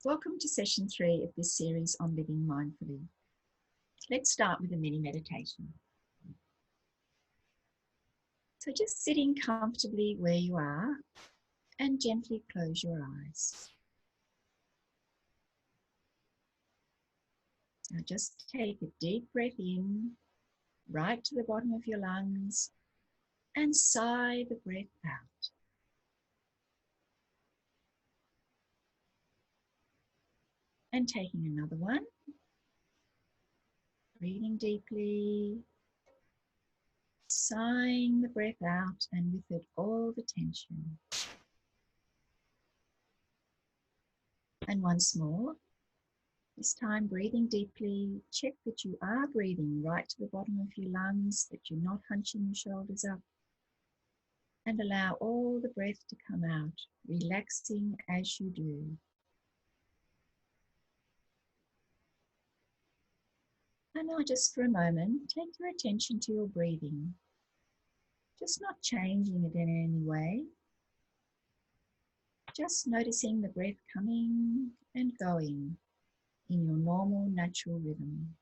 Welcome to session 3 of this series on living mindfully. Let's start with a mini meditation. So just sitting comfortably where you are and gently close your eyes. Now just take a deep breath in, right to the bottom of your lungs, and sigh the breath out. And taking another one, breathing deeply, sighing the breath out, and with it all the tension. And once more, this time breathing deeply, check that you are breathing right to the bottom of your lungs, that you're not hunching your shoulders up, and allow all the breath to come out, relaxing as you do. And now just for a moment, take your attention to your breathing, just not changing it in any way, just noticing the breath coming and going in your normal, natural rhythm.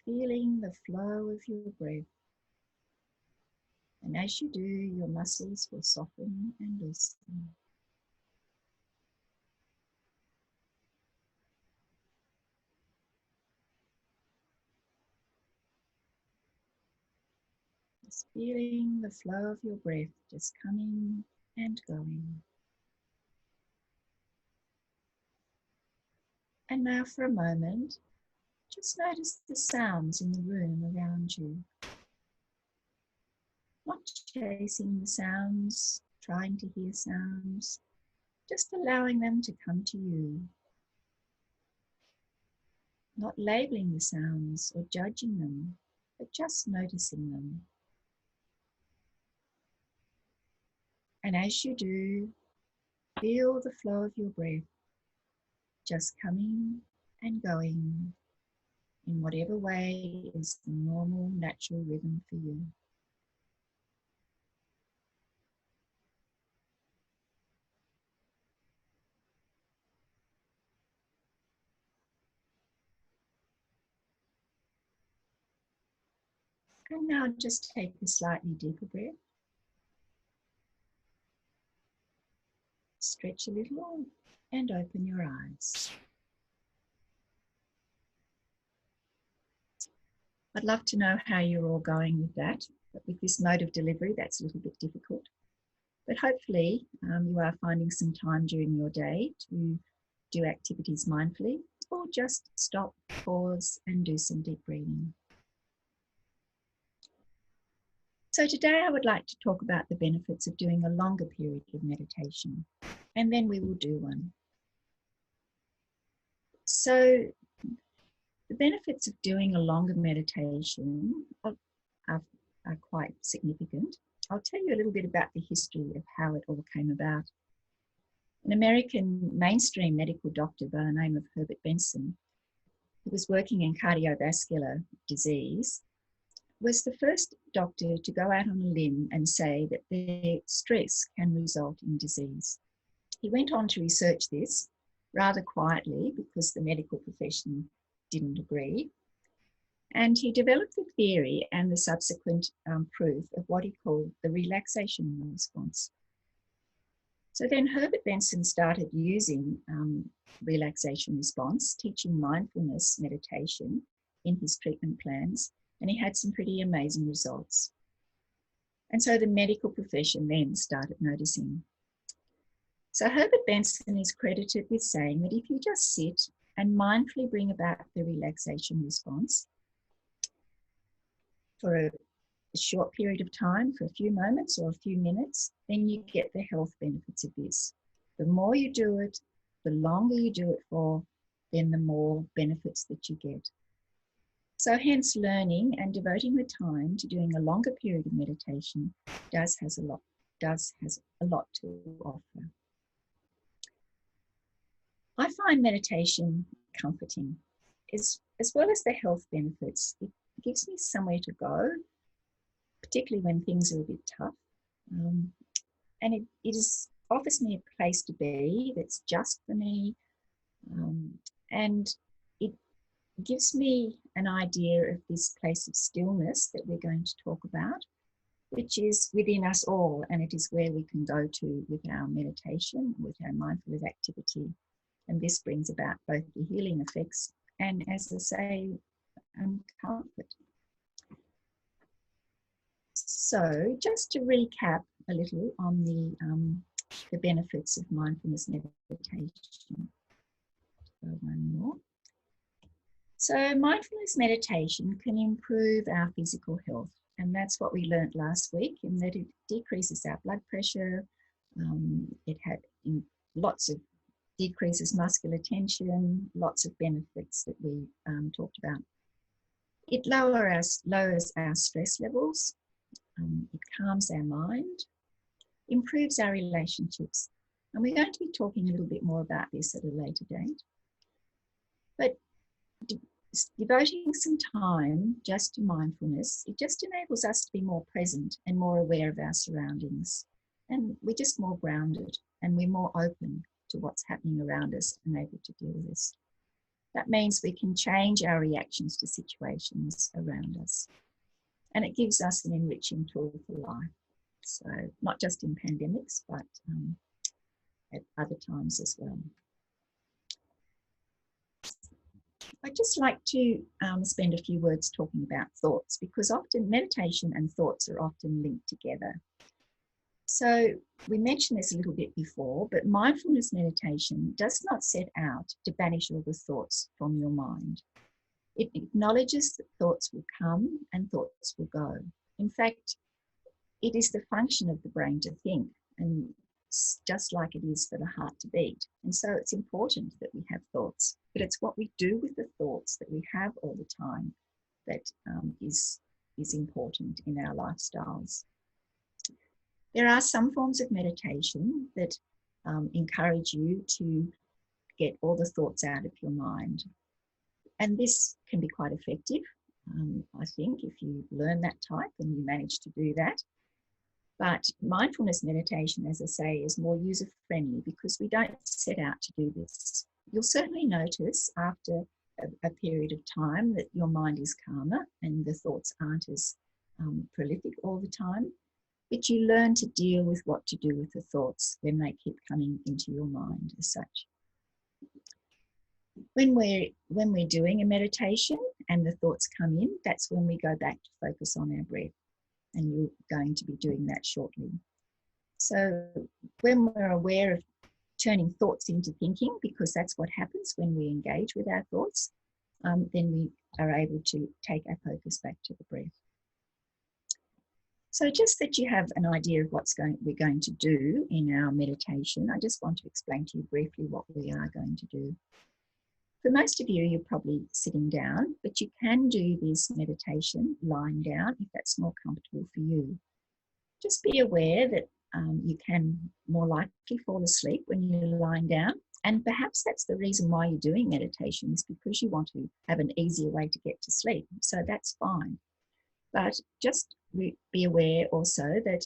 Feeling the flow of your breath. And as you do, your muscles will soften and loosen. Just feeling the flow of your breath just coming and going. And now for a moment, just notice the sounds in the room around you. Not chasing the sounds, trying to hear sounds, just allowing them to come to you. Not labeling the sounds or judging them, but just noticing them. And as you do, feel the flow of your breath just coming and going in whatever way is the normal, natural rhythm for you. And now just take a slightly deeper breath. Stretch a little and open your eyes. I'd love to know how you're all going with that, but with this mode of delivery, that's a little bit difficult. But hopefully you are finding some time during your day to do activities mindfully, or just stop, pause, and do some deep breathing. So today I would like to talk about the benefits of doing a longer period of meditation, and then we will do one. So the benefits of doing a longer meditation are quite significant. I'll tell you a little bit about the history of how it all came about. An American mainstream medical doctor by the name of Herbert Benson, who was working in cardiovascular disease, was the first doctor to go out on a limb and say that their stress can result in disease. He went on to research this rather quietly because the medical profession didn't agree. And he developed the theory and the subsequent proof of what he called the relaxation response. So then Herbert Benson started using relaxation response, teaching mindfulness meditation in his treatment plans, and he had some pretty amazing results. And so the medical profession then started noticing. So Herbert Benson is credited with saying that if you just sit and mindfully bring about the relaxation response for a short period of time, for a few moments or a few minutes, then you get the health benefits of this. The more you do it, the longer you do it for, then the more benefits that you get. So hence learning and devoting the time to doing a longer period of meditation has a lot to offer. I find meditation comforting, as well as the health benefits. It gives me somewhere to go, particularly when things are a bit tough. And it is offers me a place to be that's just for me, and it gives me an idea of this place of stillness that we're going to talk about, which is within us all, and it is where we can go to with our meditation, with our mindfulness activity. And this brings about both the healing effects and, as I say, comfort. So just to recap a little on the benefits of mindfulness meditation. One more. So mindfulness meditation can improve our physical health, and that's what we learned last week, in that it decreases our blood pressure. It had lots of decreases muscular tension, lots of benefits that we talked about. It lowers our stress levels. It calms our mind, improves our relationships. And we're going to be talking a little bit more about this at a later date. But devoting some time just to mindfulness, it just enables us to be more present and more aware of our surroundings. And we're just more grounded, and we're more open to what's happening around us and able to deal with this. That means we can change our reactions to situations around us. And it gives us an enriching tool for life. So not just in pandemics, but at other times as well. I'd just like to spend a few words talking about thoughts, because often meditation and thoughts are often linked together. So we mentioned this a little bit before, but mindfulness meditation does not set out to banish all the thoughts from your mind. It acknowledges that thoughts will come and thoughts will go. In fact, it is the function of the brain to think, and just like it is for the heart to beat. And so it's important that we have thoughts, but it's what we do with the thoughts that we have all the time that is important in our lifestyles. There are some forms of meditation that encourage you to get all the thoughts out of your mind. And this can be quite effective, I think, if you learn that type and you manage to do that. But mindfulness meditation, as I say, is more user-friendly because we don't set out to do this. You'll certainly notice after a period of time that your mind is calmer and the thoughts aren't as prolific all the time. But you learn to deal with what to do with the thoughts when they keep coming into your mind as such. When we're doing a meditation and the thoughts come in, that's when we go back to focus on our breath. And you're going to be doing that shortly. So when we're aware of turning thoughts into thinking, because that's what happens when we engage with our thoughts, then we are able to take our focus back to the breath. So just that you have an idea of we're going to do in our meditation, I just want to explain to you briefly what we are going to do. For most of you, you're probably sitting down, but you can do this meditation lying down if that's more comfortable for you. Just be aware that you can more likely fall asleep when you're lying down, and perhaps that's the reason why you're doing meditation, is because you want to have an easier way to get to sleep. So that's fine. But just be aware also that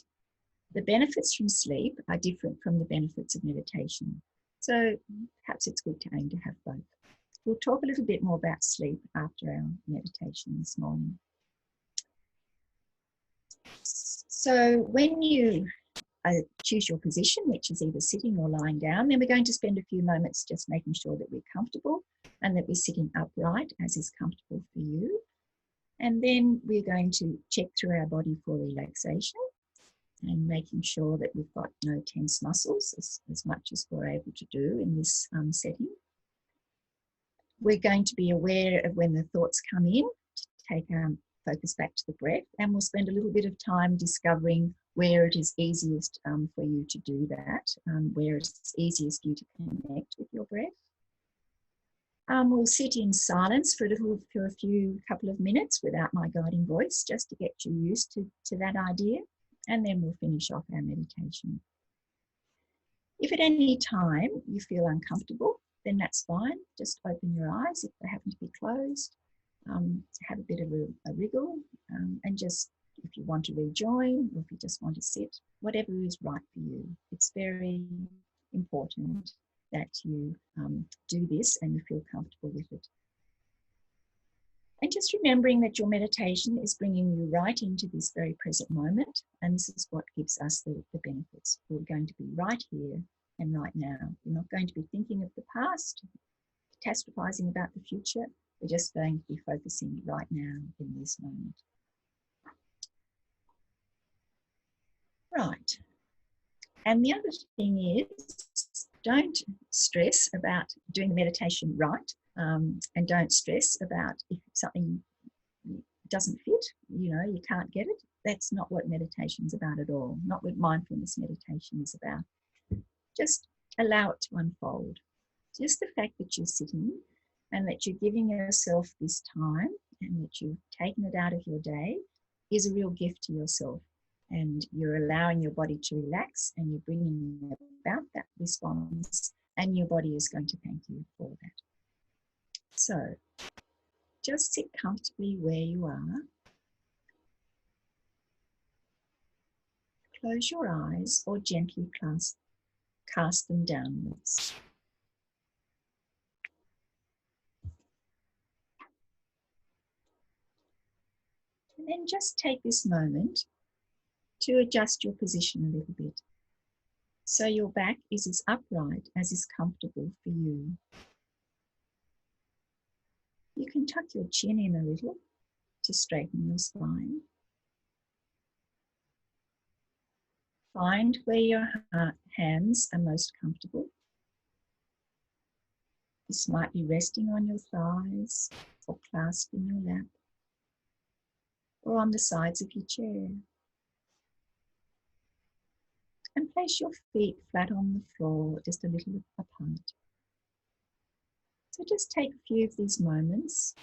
the benefits from sleep are different from the benefits of meditation. So perhaps it's good to aim to have both. We'll talk a little bit more about sleep after our meditation this morning. So when you choose your position, which is either sitting or lying down, then we're going to spend a few moments just making sure that we're comfortable and that we're sitting upright as is comfortable for you. And then we're going to check through our body for relaxation and making sure that we've got no tense muscles as much as we're able to do in this setting. We're going to be aware of when the thoughts come in, to take our focus back to the breath, and we'll spend a little bit of time discovering where it is easiest for you to do that, where it's easiest for you to connect with your breath. We'll sit in silence for a couple of minutes without my guiding voice, just to get you used to that idea, and then we'll finish off our meditation. If at any time you feel uncomfortable, then that's fine. Just open your eyes if they happen to be closed, have a bit of a wriggle, and just if you want to rejoin, or if you just want to sit, whatever is right for you. It's very important that you do this and you feel comfortable with it. And just remembering that your meditation is bringing you right into this very present moment. And this is what gives us the benefits. We're going to be right here and right now. We're not going to be thinking of the past, catastrophizing about the future. We're just going to be focusing right now in this moment. Right. And the other thing is, don't stress about doing the meditation right, and don't stress about if something doesn't fit, you can't get it. That's not what meditation is about at all. Not what mindfulness meditation is about. Just allow it to unfold. Just the fact that you're sitting and that you're giving yourself this time and that you've taken it out of your day is a real gift to yourself. And you're allowing your body to relax and you're bringing about that response, and your body is going to thank you for that. So just sit comfortably where you are. Close your eyes or gently cast them downwards. And then just take this moment to adjust your position a little bit, so your back is as upright as is comfortable for you. You can tuck your chin in a little to straighten your spine. Find where your hands are most comfortable. This might be resting on your thighs or clasped in your lap or on the sides of your chair. And place your feet flat on the floor, just a little apart. So just take a few of these moments,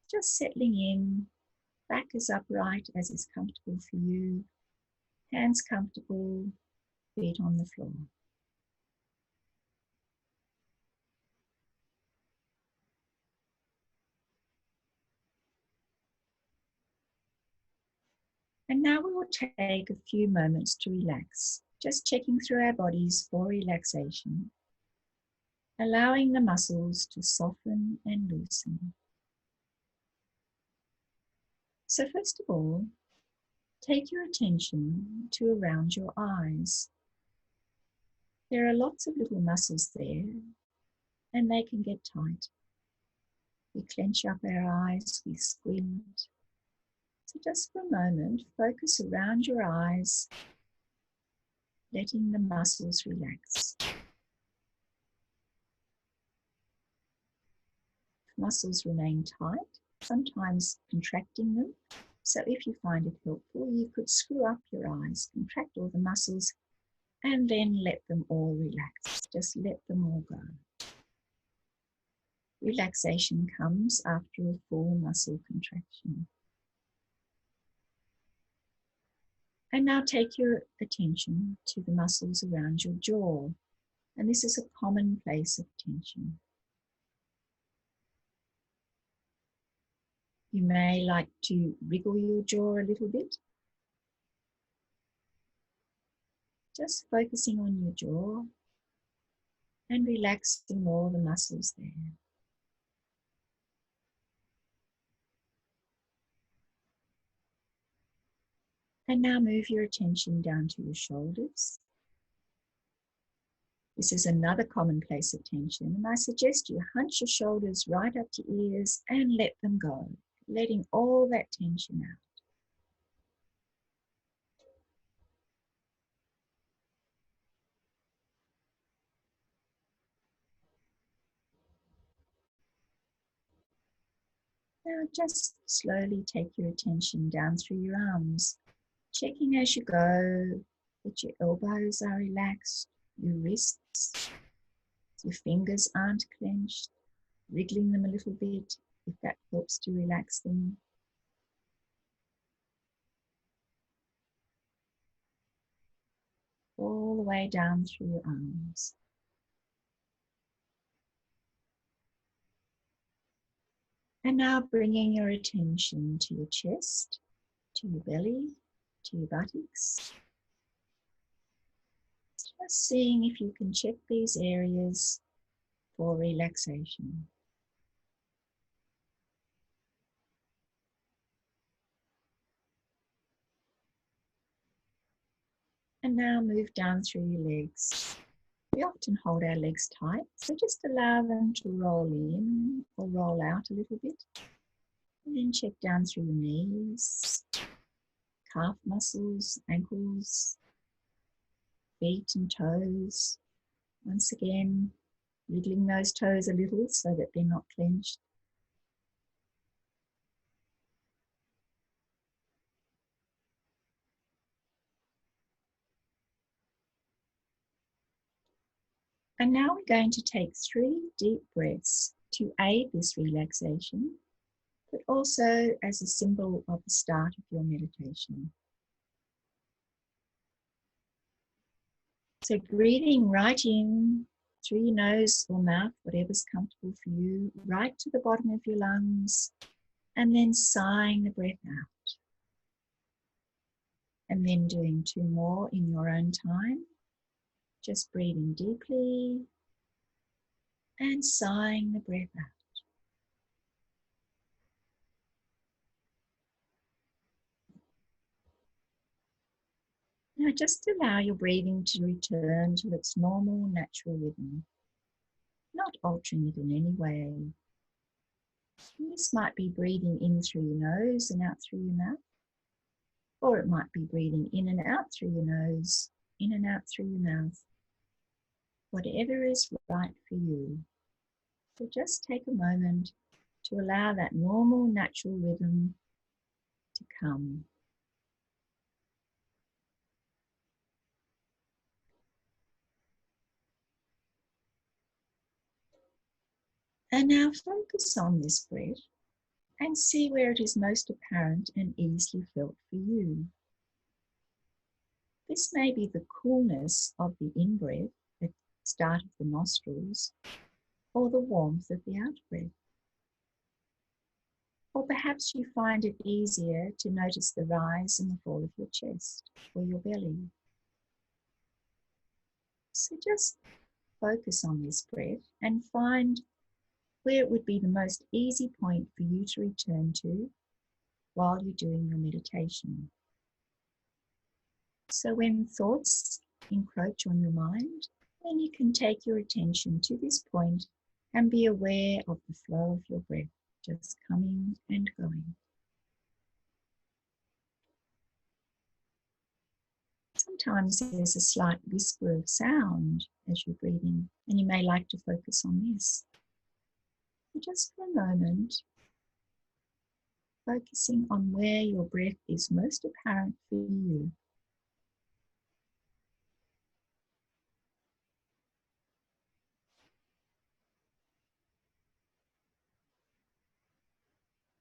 just settling in, back as upright as is comfortable for you, hands comfortable, feet on the floor. And now we will take a few moments to relax, just checking through our bodies for relaxation, allowing the muscles to soften and loosen. So first of all, take your attention to around your eyes. There are lots of little muscles there, and they can get tight. We clench up our eyes, we squint. So just for a moment, focus around your eyes, letting the muscles relax. Muscles remain tight, sometimes contracting them. So if you find it helpful, you could screw up your eyes, contract all the muscles, and then let them all relax. Just let them all go. Relaxation comes after a full muscle contraction. And now take your attention to the muscles around your jaw. And this is a common place of tension. You may like to wriggle your jaw a little bit. Just focusing on your jaw and relaxing all the muscles there. And now move your attention down to your shoulders. This is another common place of tension, and I suggest you hunch your shoulders right up to ears and let them go, letting all that tension out. Now just slowly take your attention down through your arms, checking as you go that your elbows are relaxed, your wrists, your fingers aren't clenched, wriggling them a little bit if that helps to relax them. All the way down through your arms. And now bringing your attention to your chest, to your belly, to your buttocks. Just seeing if you can check these areas for relaxation. And now move down through your legs. We often hold our legs tight, so just allow them to roll in or roll out a little bit. And then check down through your knees, calf muscles, ankles, feet and toes. Once again, wiggling those toes a little so that they're not clenched. And now we're going to take 3 deep breaths to aid this relaxation, but also as a symbol of the start of your meditation. So breathing right in through your nose or mouth, whatever's comfortable for you, right to the bottom of your lungs, and then sighing the breath out. And then doing 2 more in your own time. Just breathing deeply and sighing the breath out. Now just allow your breathing to return to its normal, natural rhythm, not altering it in any way. This might be breathing in through your nose and out through your mouth, or it might be breathing in and out through your nose, in and out through your mouth, whatever is right for you. So just take a moment to allow that normal, natural rhythm to come. And now focus on this breath and see where it is most apparent and easily felt for you. This may be the coolness of the in-breath at the start of the nostrils, or the warmth of the out-breath. Or perhaps you find it easier to notice the rise and the fall of your chest or your belly. So just focus on this breath and find where it would be the most easy point for you to return to while you're doing your meditation. So when thoughts encroach on your mind, then you can take your attention to this point and be aware of the flow of your breath, just coming and going. Sometimes there's a slight whisper of sound as you're breathing, and you may like to focus on this. So just for a moment, focusing on where your breath is most apparent for you.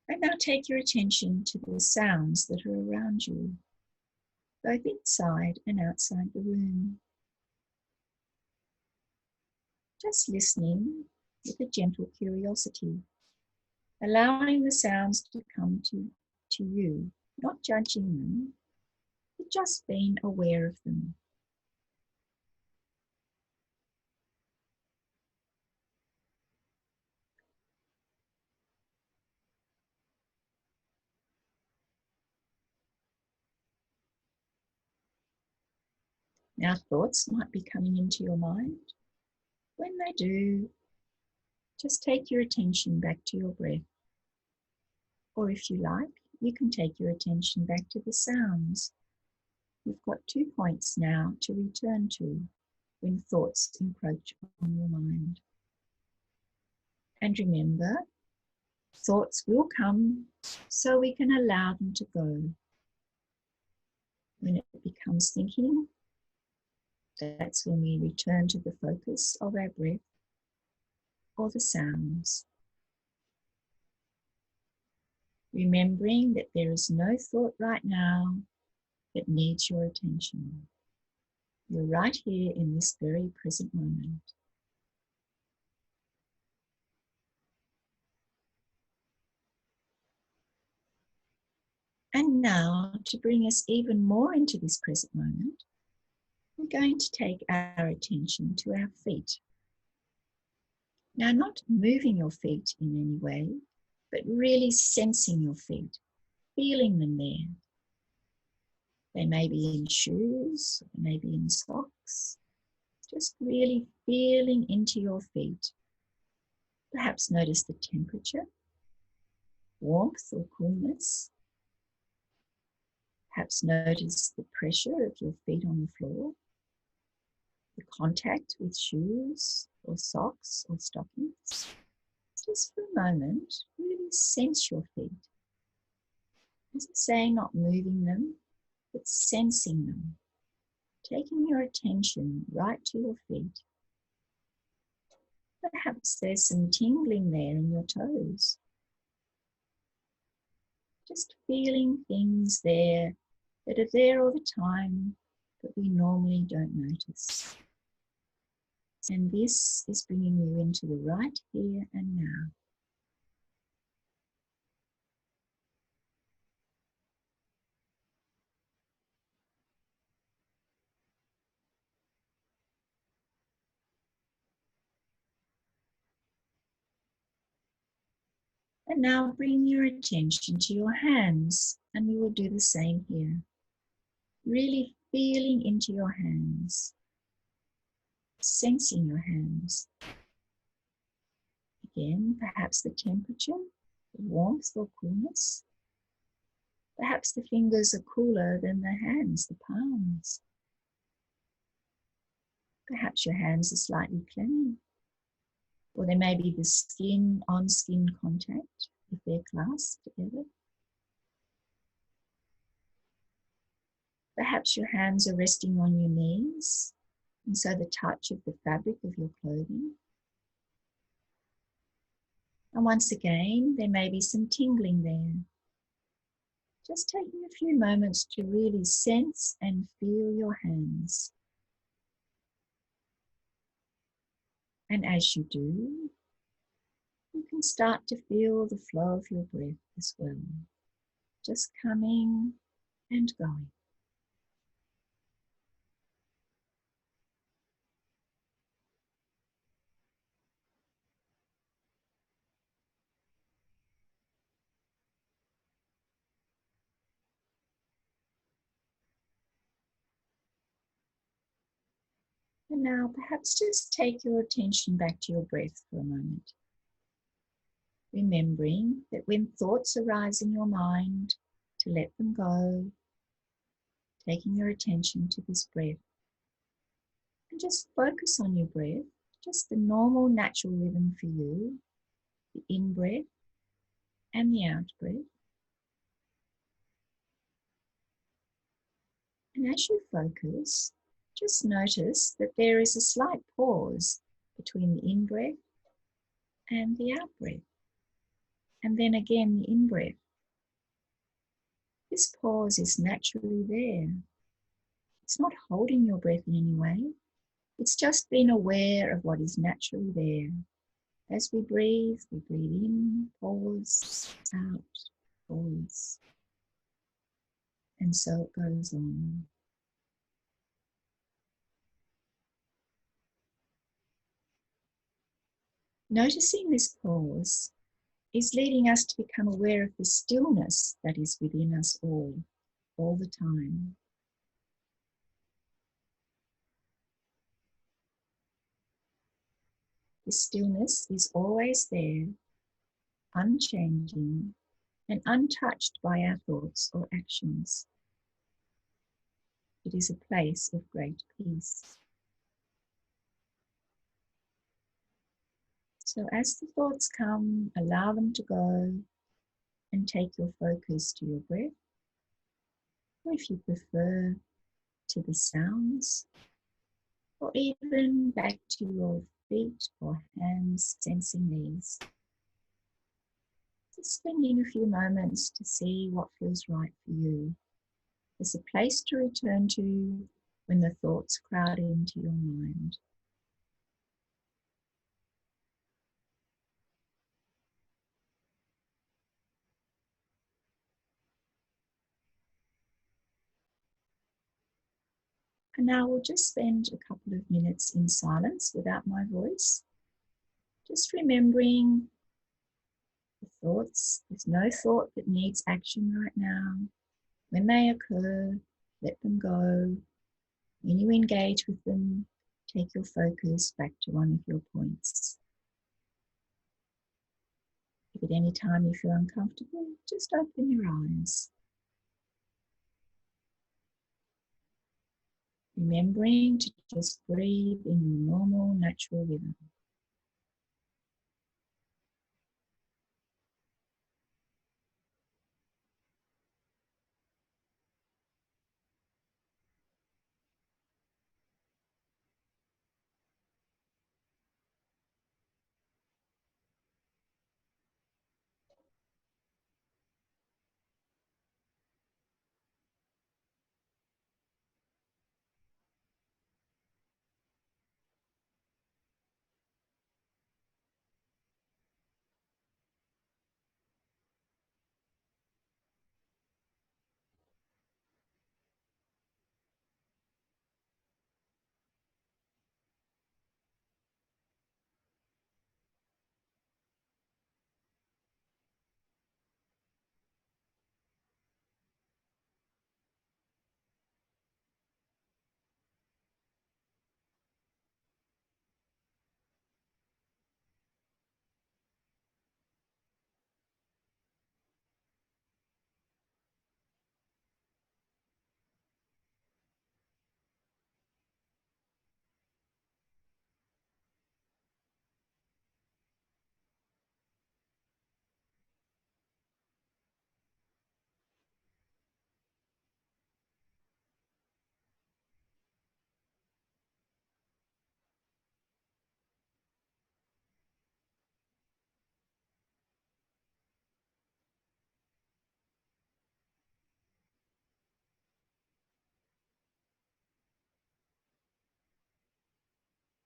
And now take your attention to the sounds that are around you, both inside and outside the room. Just listening with a gentle curiosity, allowing the sounds to come to you, not judging them, but just being aware of them. Now thoughts might be coming into your mind. When they do, just take your attention back to your breath. Or if you like, you can take your attention back to the sounds. You've got 2 points now to return to when thoughts encroach on your mind. And remember, thoughts will come, so we can allow them to go. When it becomes thinking, that's when we return to the focus of our breath or the sounds. Remembering that there is no thought right now that needs your attention. You're right here in this very present moment. And now, to bring us even more into this present moment, we're going to take our attention to our feet. Now, not moving your feet in any way, but really sensing your feet, feeling them there. They may be in shoes, they may be in socks. Just really feeling into your feet. Perhaps notice the temperature, warmth or coolness. Perhaps notice the pressure of your feet on the floor, the contact with shoes or socks or stockings. Just for a moment, really sense your feet. As I say, not moving them, but sensing them. Taking your attention right to your feet. Perhaps there's some tingling there in your toes. Just feeling things there that are there all the time, but we normally don't notice. And this is bringing you into the right here and now. And now bring your attention to your hands, and we will do the same here. Really feeling into your hands, sensing your hands. Again, perhaps the temperature, the warmth or coolness. Perhaps the fingers are cooler than the hands, the palms. Perhaps your hands are slightly clammy. Or there may be the skin on skin contact if they're clasped together. Perhaps your hands are resting on your knees, and so the touch of the fabric of your clothing. And once again, there may be some tingling there. Just taking a few moments to really sense and feel your hands. And as you do, you can start to feel the flow of your breath as well, just coming and going. And now perhaps just take your attention back to your breath for a moment. Remembering that when thoughts arise in your mind, to let them go, taking your attention to this breath. And just focus on your breath, just the normal natural rhythm for you, the in-breath and the out-breath. And as you focus, just notice that there is a slight pause between the in-breath and the out-breath. And then again, the in-breath. This pause is naturally there. It's not holding your breath in any way. It's just being aware of what is naturally there. As we breathe in, pause, out, pause. And so it goes on. Noticing this pause is leading us to become aware of the stillness that is within us all the time. This stillness is always there, unchanging and untouched by our thoughts or actions. It is a place of great peace. So as the thoughts come, allow them to go and take your focus to your breath, or if you prefer, to the sounds, or even back to your feet or hands, sensing these. Just spending a few moments to see what feels right for you. There's a place to return to when the thoughts crowd into your mind. And now we'll just spend a couple of minutes in silence without my voice, just remembering the thoughts. There's no thought that needs action right now. When they occur, let them go. When you engage with them, take your focus back to one of your points. If at any time you feel uncomfortable, just open your eyes. Remembering to just breathe in your normal, natural rhythm.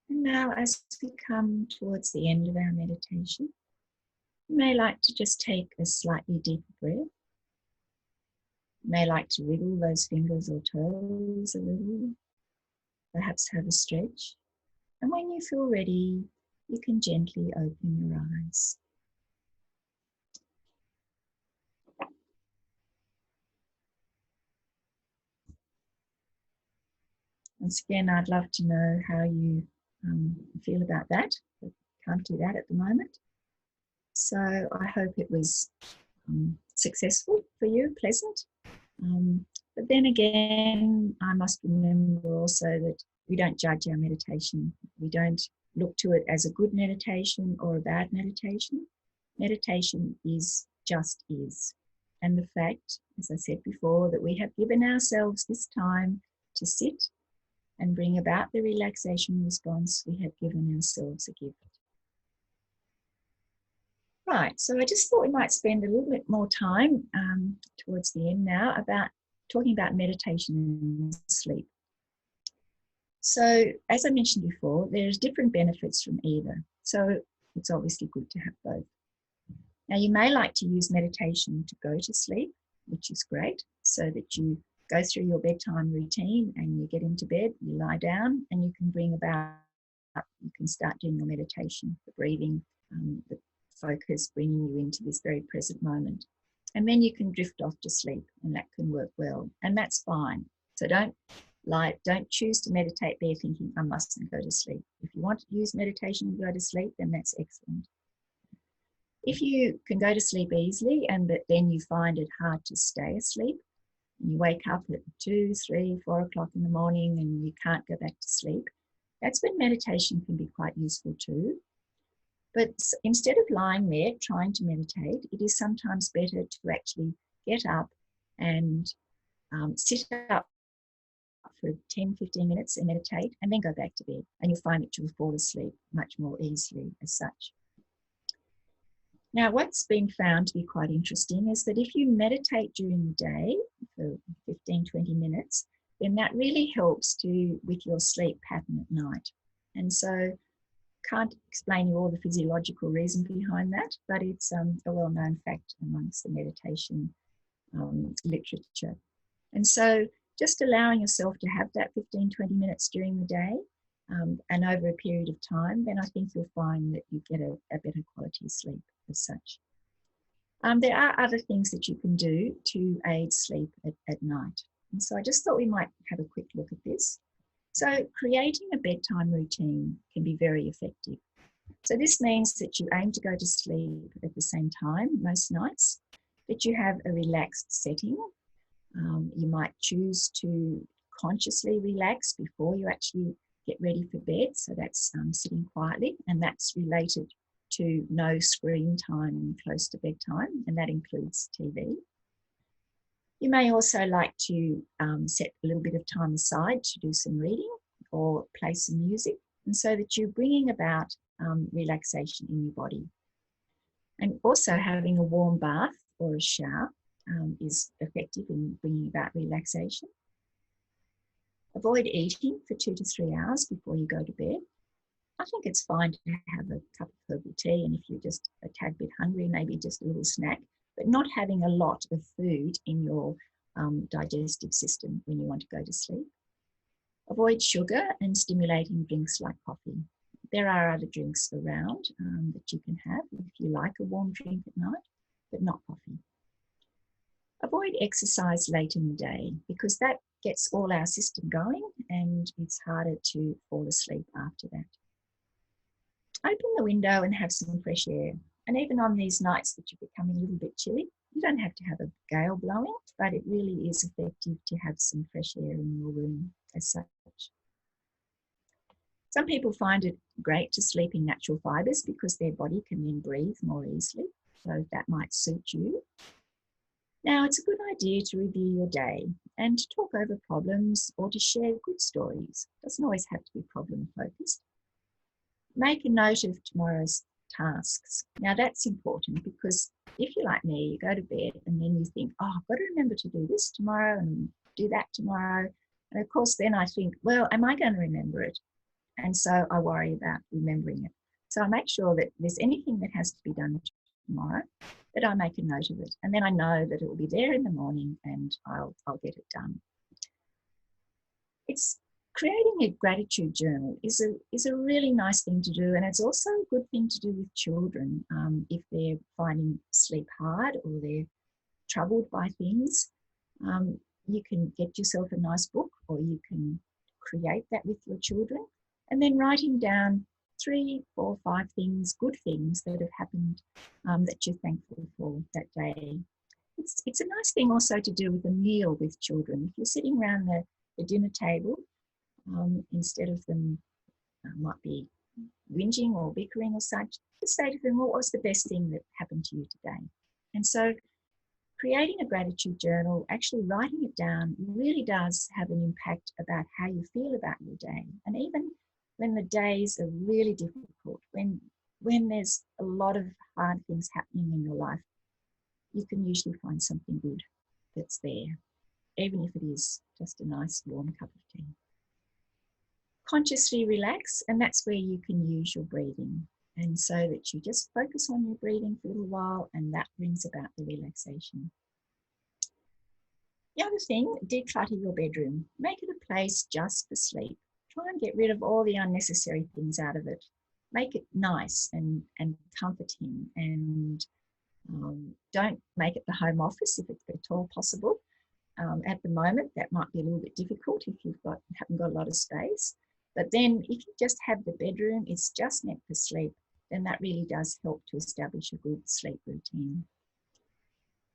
And now, as we come towards the end of our meditation, you may like to just take a slightly deeper breath. You may like to wiggle those fingers or toes a little, perhaps have a stretch. And when you feel ready, you can gently open your eyes. Once again, I'd love to know how you feel about that. But can't do that at the moment. So I hope it was successful for you, pleasant. But then again, I must remember also that we don't judge our meditation. We don't look to it as a good meditation or a bad meditation. Meditation is just is. And the fact, as I said before, that we have given ourselves this time to sit and bring about the relaxation response, we have given ourselves a gift. Right, so I just thought we might spend a little bit more time towards the end now about talking about meditation and sleep. So as I mentioned before, there's different benefits from either. So it's obviously good to have both. Now you may like to use meditation to go to sleep, which is great, so that you go through your bedtime routine and you get into bed, you lie down and you can bring about, you can start doing your meditation, the breathing, the focus, bringing you into this very present moment. And then you can drift off to sleep and that can work well. And that's fine. So don't choose to meditate there thinking I mustn't go to sleep. If you want to use meditation to go to sleep, then that's excellent. If you can go to sleep easily and that then you find it hard to stay asleep, and you wake up at 2, 3, 4 o'clock in the morning and you can't go back to sleep, that's when meditation can be quite useful too. But instead of lying there trying to meditate, it is sometimes better to actually get up and sit up for 10, 15 minutes and meditate and then go back to bed. And you'll find that you'll fall asleep much more easily as such. Now, what's been found to be quite interesting is that if you meditate during the day for 15, 20 minutes, then that really helps with your sleep pattern at night. And so can't explain you all the physiological reason behind that, but it's a well-known fact amongst the meditation literature. And so just allowing yourself to have that 15-20 minutes during the day and over a period of time, then I think you'll find that you get a better quality of sleep as such. There are other things that you can do to aid sleep at night. And so I just thought we might have a quick look at this. So creating a bedtime routine can be very effective. So this means that you aim to go to sleep at the same time most nights, that you have a relaxed setting. You might choose to consciously relax before you actually get ready for bed. So that's sitting quietly, and that's related to no screen time close to bedtime, and that includes TV. You may also like to set a little bit of time aside to do some reading or play some music, and so that you're bringing about relaxation in your body. And also having a warm bath or a shower is effective in bringing about relaxation. Avoid eating for 2 to 3 hours before you go to bed. I think it's fine to have a cup of herbal tea, and if you're just a tad bit hungry, maybe just a little snack, but not having a lot of food in your digestive system when you want to go to sleep. Avoid sugar and stimulating drinks like coffee. There are other drinks around that you can have if you like a warm drink at night, but not coffee. Avoid exercise late in the day because that gets all our system going and it's harder to fall asleep after that. Open the window and have some fresh air. And even on these nights that you're becoming a little bit chilly, you don't have to have a gale blowing, but it really is effective to have some fresh air in your room as such. Some people find it great to sleep in natural fibres because their body can then breathe more easily. So that might suit you. Now, it's a good idea to review your day and to talk over problems or to share good stories. It doesn't always have to be problem focused. Make a note of tomorrow's tasks. Now, that's important because if you're like me, you go to bed and then you think, oh, I've got to remember to do this tomorrow and do that tomorrow. And of course, then I think, well, am I going to remember it? And so I worry about remembering it. So I make sure that if there's anything that has to be done tomorrow, that I make a note of it. And then I know that it will be there in the morning and I'll get it done. It's creating a gratitude journal is a really nice thing to do, and it's also a good thing to do with children if they're finding sleep hard or they're troubled by things. You can get yourself a nice book, or you can create that with your children, and then writing down 3, 4, 5 things, good things that have happened that you're thankful for that day. It's a nice thing also to do with a meal with children. If you're sitting around the dinner table, instead of them might be whinging or bickering or such, just say to them, well, what was the best thing that happened to you today? And so creating a gratitude journal, actually writing it down, really does have an impact about how you feel about your day. And even when the days are really difficult, when there's a lot of hard things happening in your life, you can usually find something good that's there, even if it is just a nice warm cup of tea. Consciously relax, and that's where you can use your breathing. And so that you just focus on your breathing for a little while, and that brings about the relaxation. The other thing, declutter your bedroom. Make it a place just for sleep. Try and get rid of all the unnecessary things out of it. Make it nice and comforting, and don't make it the home office if it's at all possible. At the moment, that might be a little bit difficult if haven't got a lot of space. But then if you just have the bedroom, it's just meant for sleep, then that really does help to establish a good sleep routine.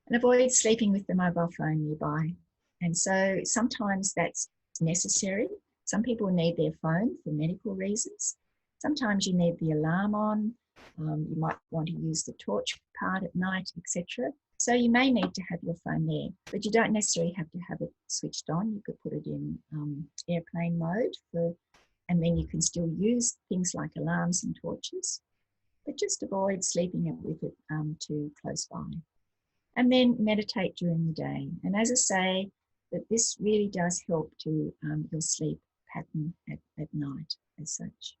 And avoid sleeping with the mobile phone nearby. And so sometimes that's necessary. Some people need their phone for medical reasons. Sometimes you need the alarm on. You might want to use the torch part at night, etc. So you may need to have your phone there, but you don't necessarily have to have it switched on. You could put it in airplane mode, and then you can still use things like alarms and torches, but just avoid sleeping with it too close by. And then meditate during the day. And as I say, that this really does help to your sleep pattern at night as such.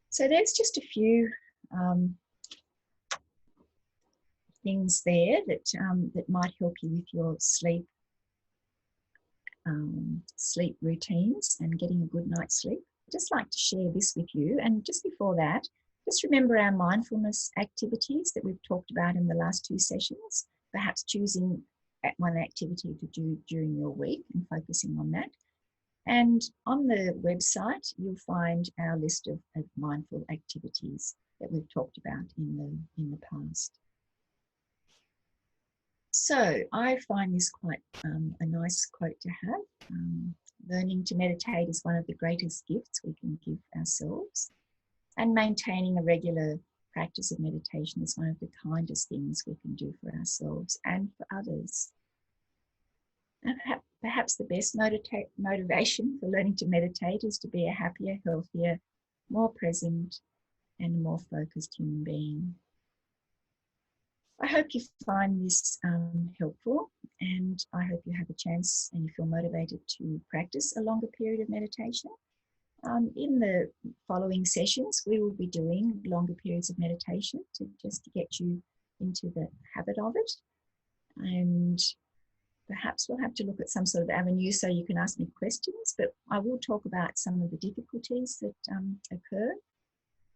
So there's just a few things there that might help you with your sleep sleep routines and getting a good night's sleep. I'd just like to share this with you. And just before that, just remember our mindfulness activities that we've talked about in the last 2 sessions, perhaps choosing one activity to do during your week and focusing on that. And on the website, you'll find our list of mindful activities that we've talked about in the past. So I find this quite a nice quote to have. Learning to meditate is one of the greatest gifts we can give ourselves. And maintaining a regular practice of meditation is one of the kindest things we can do for ourselves and for others. And perhaps the best motivation for learning to meditate is to be a happier, healthier, more present, and more focused human being. I hope you find this helpful, and I hope you have a chance and you feel motivated to practice a longer period of meditation. In the following sessions, we will be doing longer periods of meditation just to get you into the habit of it. And perhaps we'll have to look at some sort of avenue so you can ask me questions, but I will talk about some of the difficulties that occur,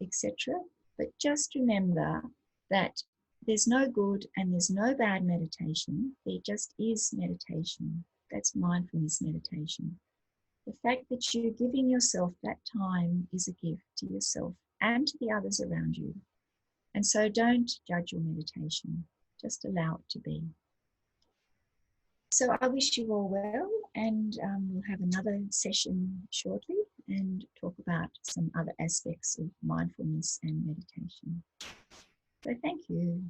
etc. But just remember that there's no good and there's no bad meditation. There just is meditation. That's mindfulness meditation. The fact that you're giving yourself that time is a gift to yourself and to the others around you. And so don't judge your meditation. Just allow it to be. So I wish you all well, and we'll have another session shortly and talk about some other aspects of mindfulness and meditation. So thank you.